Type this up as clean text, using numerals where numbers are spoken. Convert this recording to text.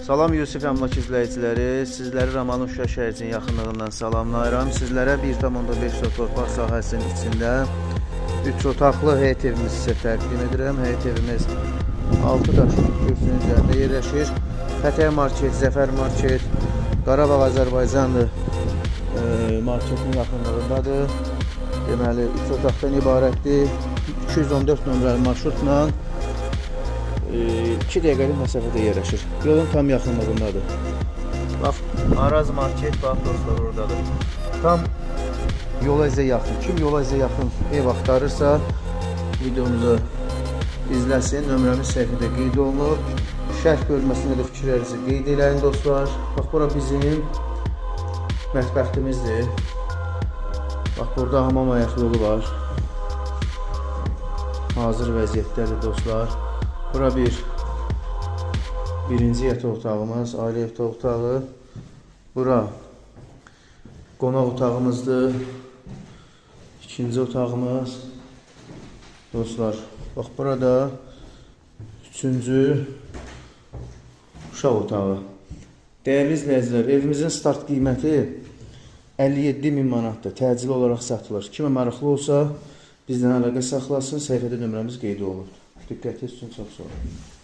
Salam Yusif Əmlak izləyiciləri, sizləri Ramanın Şuşa şəhərcinin yaxınlığından salamlayıram. Sizlərə 1,5 torpaq sahəsinin içində 3 otaqlı həyət evimizi sizə təqdim edirəm. Həyət evimiz 6 daş kürsünün üzərində yerləşir. Fətəh Market, Zəfər Market, Qarabağ Azərbaycanlı marketin yaxınlığındadır. Deməli, 3 otaqdan ibarətdir. 214 nömrəli marşrutla 2 dəqiqəlik məsafədə yerləşir. Yolun tam yaxınlığındadır. Bax, Araz Market, bax dostlar oradadır. Tam yola izə yaxın. Kim yola izə yaxın ev axtarırsa, videomuzu izləsin. Nömrəmiz səhifədə qeyd olunur. Şərh bölməsində də fikirlərinizi qeyd eləyin dostlar. Bax, bura bizim mətbəxtimizdir. Bax, burada hamam ayaq yolu var. Hazır vəziyyətdədir dostlar. Bura birinci yataq otağımız, ailə yataq otağı. Bura qonaq otağımızdır. İkinci otağımız. Dostlar, bax burada üçüncü uşaq otağı. Dəyərli izləyicilər, evimizin start qiyməti 57.000 manatdır. Təcili olaraq satılır. Kimə maraqlı olsa bizdən əlaqə saxlasın. Səhifədə nömrəmiz qeyd olunur. Diqqətiniz üçün çox sağ olun.